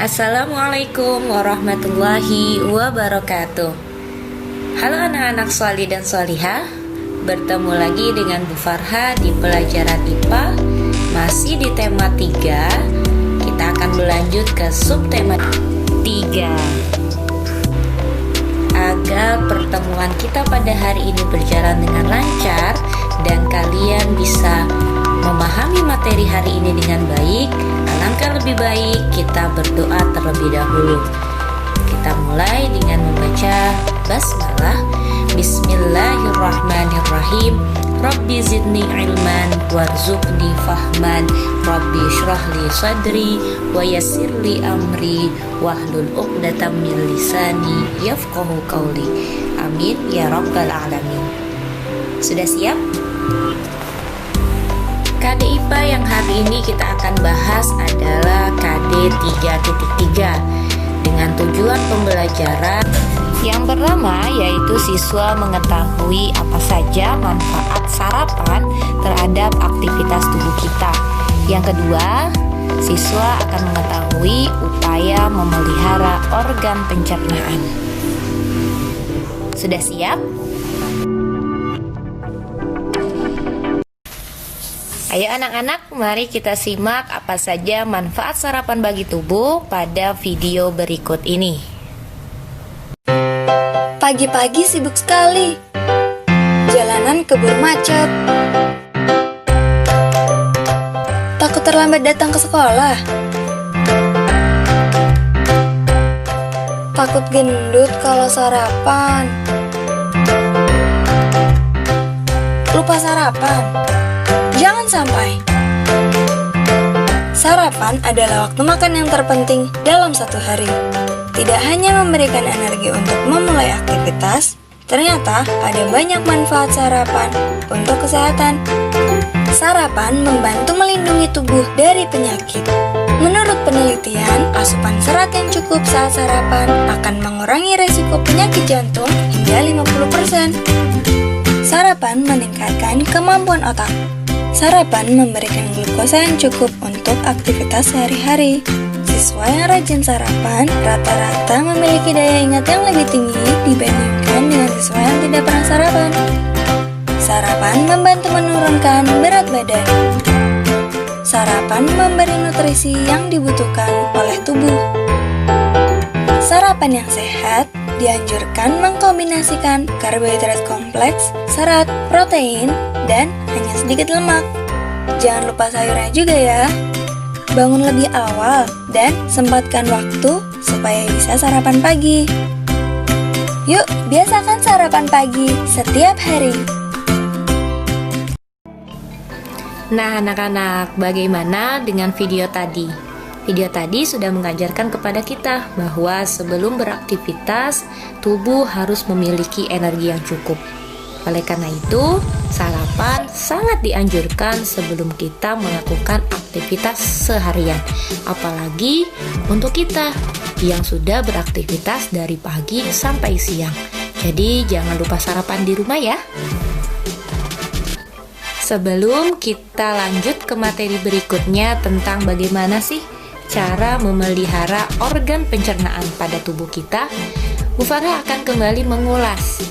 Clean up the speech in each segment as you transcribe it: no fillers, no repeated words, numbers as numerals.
Assalamualaikum warahmatullahi wabarakatuh. Halo anak-anak sholih dan sholihah, bertemu lagi dengan Bu Farha di pelajaran IPA. Masih di tema 3. Kita akan berlanjut ke subtema 3. Agar pertemuan kita pada hari ini berjalan dengan lancar dan kalian bisa memahami materi hari ini dengan baik, alangkah lebih baik kita berdoa terlebih dahulu. Kita mulai dengan membaca basmalah. Bismillahirrahmanirrahim. Rabbi zidni ilman warzuqni fahman. Rabbi shrahli sadri wa yassirli amri wahlul 'uqdatam min lisani yafqahu qawli. Amin ya rabbal alamin. Sudah siap? KD IPA yang hari ini kita akan bahas adalah KD 3.3 dengan tujuan pembelajaran yang pertama yaitu siswa mengetahui apa saja manfaat sarapan terhadap aktivitas tubuh kita. Yang kedua, siswa akan mengetahui upaya memelihara organ pencernaan. Sudah siap? Ayo anak-anak, mari kita simak apa saja manfaat sarapan bagi tubuh pada video berikut ini. Pagi-pagi sibuk sekali. Jalanan keburu macet. Takut terlambat datang ke sekolah. Takut gendut kalau sarapan. Lupa sarapan. Jangan sampai. Sarapan adalah waktu makan yang terpenting dalam satu hari. Tidak hanya memberikan energi untuk memulai aktivitas, ternyata ada banyak manfaat sarapan untuk kesehatan. Sarapan membantu melindungi tubuh dari penyakit. Menurut penelitian, asupan serat yang cukup saat sarapan akan mengurangi resiko penyakit jantung hingga 50%. Sarapan meningkatkan kemampuan otak. Sarapan memberikan glukosa yang cukup untuk aktivitas sehari-hari. Siswa yang rajin sarapan rata-rata memiliki daya ingat yang lebih tinggi dibandingkan dengan siswa yang tidak pernah sarapan. Sarapan membantu menurunkan berat badan. Sarapan memberi nutrisi yang dibutuhkan oleh tubuh. Sarapan yang sehat dianjurkan mengkombinasikan karbohidrat kompleks, serat, protein, dan hanya sedikit lemak. Jangan lupa sayurnya juga ya. Bangun lebih awal dan sempatkan waktu supaya bisa sarapan pagi. Yuk, biasakan sarapan pagi setiap hari. Nah anak-anak, bagaimana dengan video tadi? Video tadi sudah mengajarkan kepada kita bahwa sebelum beraktivitas, tubuh harus memiliki energi yang cukup. Oleh karena itu, sarapan sangat dianjurkan sebelum kita melakukan aktivitas seharian. Apalagi untuk kita yang sudah beraktivitas dari pagi sampai siang. Jadi jangan lupa sarapan di rumah ya. Sebelum kita lanjut ke materi berikutnya tentang bagaimana sih cara memelihara organ pencernaan pada tubuh kita, Bu Farha akan kembali mengulas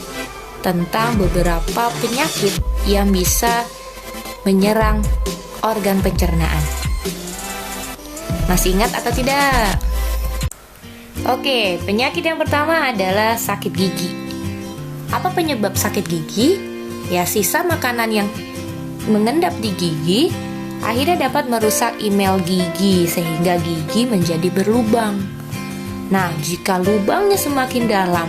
tentang beberapa penyakit yang bisa menyerang organ pencernaan. Masih ingat atau tidak? Oke, penyakit yang pertama adalah sakit gigi. Apa penyebab sakit gigi? Ya, sisa makanan yang mengendap di gigi akhirnya dapat merusak email gigi sehingga gigi menjadi berlubang. Nah, jika lubangnya semakin dalam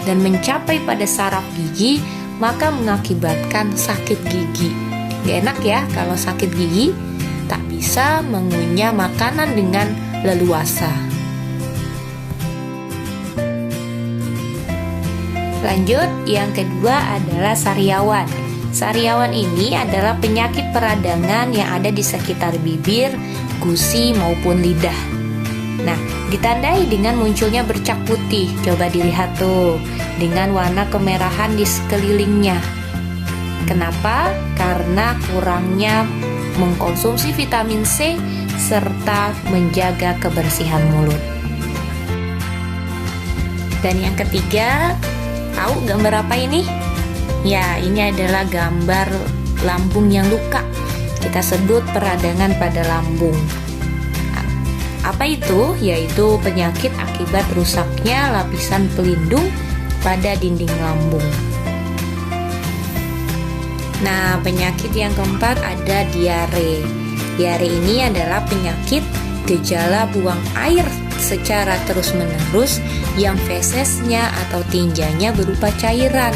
dan mencapai pada saraf gigi, maka mengakibatkan sakit gigi. Gak enak ya kalau sakit gigi, tak bisa mengunyah makanan dengan leluasa. Lanjut, yang kedua adalah sariawan. Sariawan ini adalah penyakit peradangan yang ada di sekitar bibir, gusi maupun lidah. Nah, ditandai dengan munculnya bercak putih. Coba dilihat tuh, dengan warna kemerahan di sekelilingnya. Kenapa? Karena kurangnya mengkonsumsi vitamin C serta menjaga kebersihan mulut. Dan yang ketiga, tahu gambar apa ini? Ya, ini adalah gambar lambung yang luka. Kita sebut peradangan pada lambung. Apa itu? Yaitu penyakit akibat rusaknya lapisan pelindung pada dinding lambung. Nah, penyakit yang keempat ada diare. Diare ini adalah penyakit gejala buang air secara terus-menerus yang fesesnya atau tinjanya berupa cairan.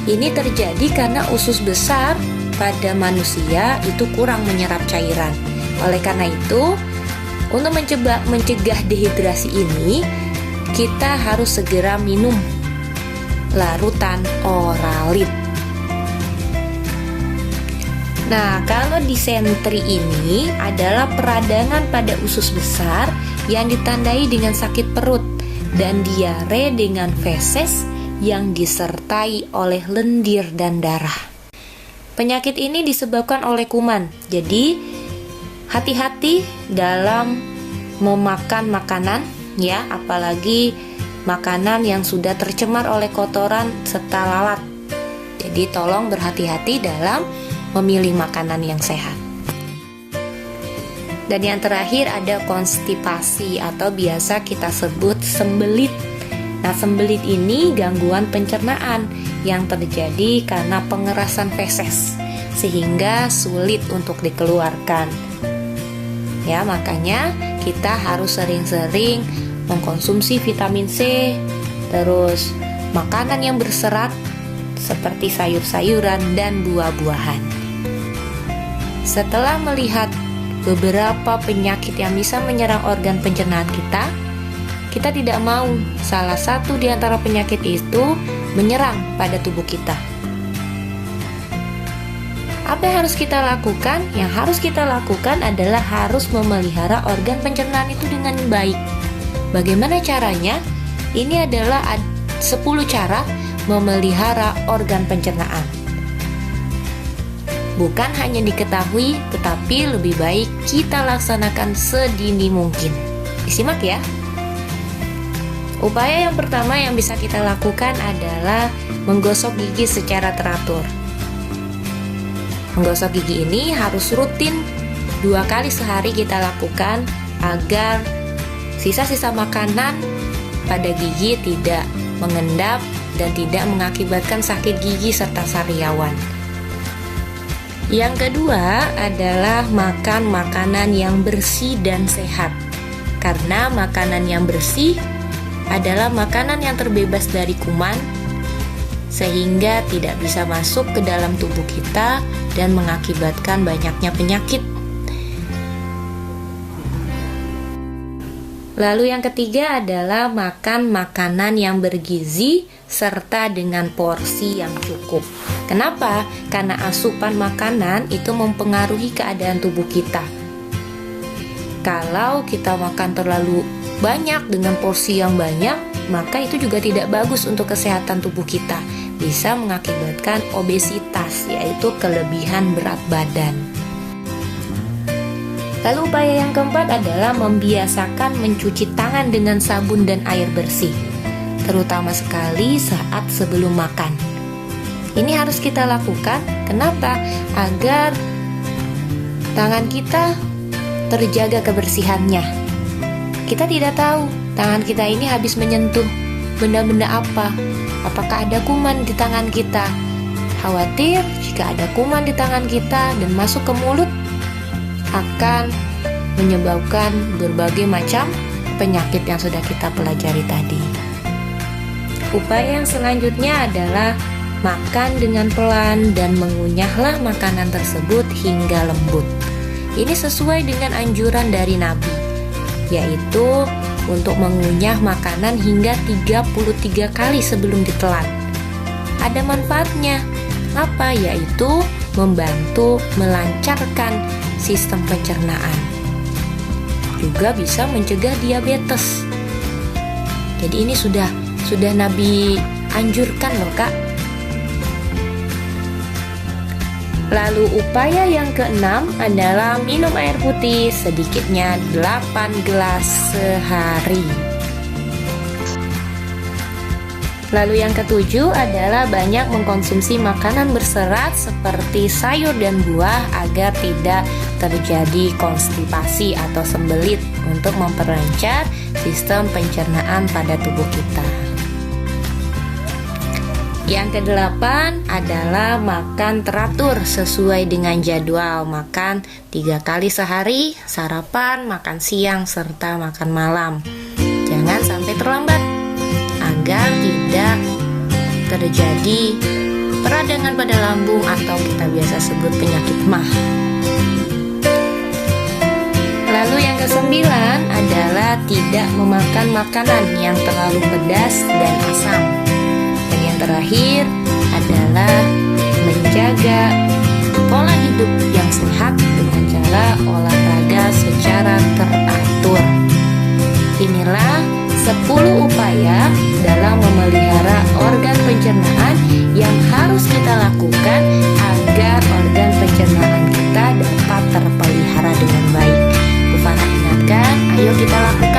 Ini terjadi karena usus besar pada manusia itu kurang menyerap cairan. Oleh karena itu, untuk mencegah dehidrasi ini, kita harus segera minum larutan Oralit. Nah, kalau disentri ini adalah peradangan pada usus besar yang ditandai dengan sakit perut dan diare dengan feses yang disertai oleh lendir dan darah. Penyakit ini disebabkan oleh kuman. Jadi, hati-hati dalam memakan makanan ya, apalagi makanan yang sudah tercemar oleh kotoran serta lalat. Jadi, tolong berhati-hati dalam memilih makanan yang sehat. Dan yang terakhir ada konstipasi atau biasa kita sebut sembelit. Nah, sembelit ini gangguan pencernaan yang terjadi karena pengerasan feses sehingga sulit untuk dikeluarkan. Ya, makanya kita harus sering-sering mengkonsumsi vitamin C, terus makanan yang berserat seperti sayur-sayuran dan buah-buahan. Setelah melihat beberapa penyakit yang bisa menyerang organ pencernaan kita tidak mau salah satu di antara penyakit itu menyerang pada tubuh kita. Apa yang harus kita lakukan? Yang harus kita lakukan adalah harus memelihara organ pencernaan itu dengan baik. Bagaimana caranya? Ini adalah 10 cara memelihara organ pencernaan. Bukan hanya diketahui, tetapi lebih baik kita laksanakan sedini mungkin. Disimak ya. Upaya yang pertama yang bisa kita lakukan adalah menggosok gigi secara teratur. Menggosok gigi ini harus rutin 2 kali sehari kita lakukan agar sisa-sisa makanan pada gigi tidak mengendap dan tidak mengakibatkan sakit gigi serta sariawan. Yang kedua adalah makan makanan yang bersih dan sehat. Karena makanan yang bersih adalah makanan yang terbebas dari kuman, sehingga tidak bisa masuk ke dalam tubuh kita dan mengakibatkan banyaknya penyakit. Lalu yang ketiga adalah makan makanan yang bergizi serta dengan porsi yang cukup. Kenapa? Karena asupan makanan itu mempengaruhi keadaan tubuh kita. Kalau kita makan terlalu banyak dengan porsi yang banyak, maka itu juga tidak bagus untuk kesehatan tubuh kita. Bisa mengakibatkan obesitas, yaitu kelebihan berat badan. Lalu upaya yang keempat adalah membiasakan mencuci tangan dengan sabun dan air bersih, terutama sekali saat sebelum makan. Ini harus kita lakukan. Kenapa? Agar tangan kita terjaga kebersihannya. Kita tidak tahu tangan kita ini habis menyentuh benda-benda apa. Apakah ada kuman di tangan kita? Khawatir jika ada kuman di tangan kita dan masuk ke mulut akan menyebabkan berbagai macam penyakit yang sudah kita pelajari tadi. Upaya yang selanjutnya adalah makan dengan pelan dan mengunyahlah makanan tersebut hingga lembut. Ini sesuai dengan anjuran dari Nabi, yaitu untuk mengunyah makanan hingga 33 kali sebelum ditelan. Ada manfaatnya. Apa? Yaitu membantu melancarkan sistem pencernaan. Juga bisa mencegah diabetes. Jadi ini sudah Nabi anjurkan loh, Kak. Lalu upaya yang keenam adalah minum air putih sedikitnya 8 gelas sehari. Lalu yang ketujuh adalah banyak mengkonsumsi makanan berserat seperti sayur dan buah agar tidak terjadi konstipasi atau sembelit untuk memperlancar sistem pencernaan pada tubuh kita. Yang kedelapan adalah makan teratur sesuai dengan jadwal makan 3 kali sehari, sarapan, makan siang, serta makan malam. Jangan sampai terlambat agar tidak terjadi peradangan pada lambung atau kita biasa sebut penyakit MAH. Lalu yang kesembilan adalah tidak memakan makanan yang terlalu pedas dan asam. Dan yang terakhir adalah menjaga pola hidup yang sehat dengan cara olahraga secara teratur. Inilah 10 upaya dalam memelihara organ pencernaan yang harus kita lakukan agar organ pencernaan kita dapat terpelihara dengan baik. Bu Farah ingatkan, ayo kita lakukan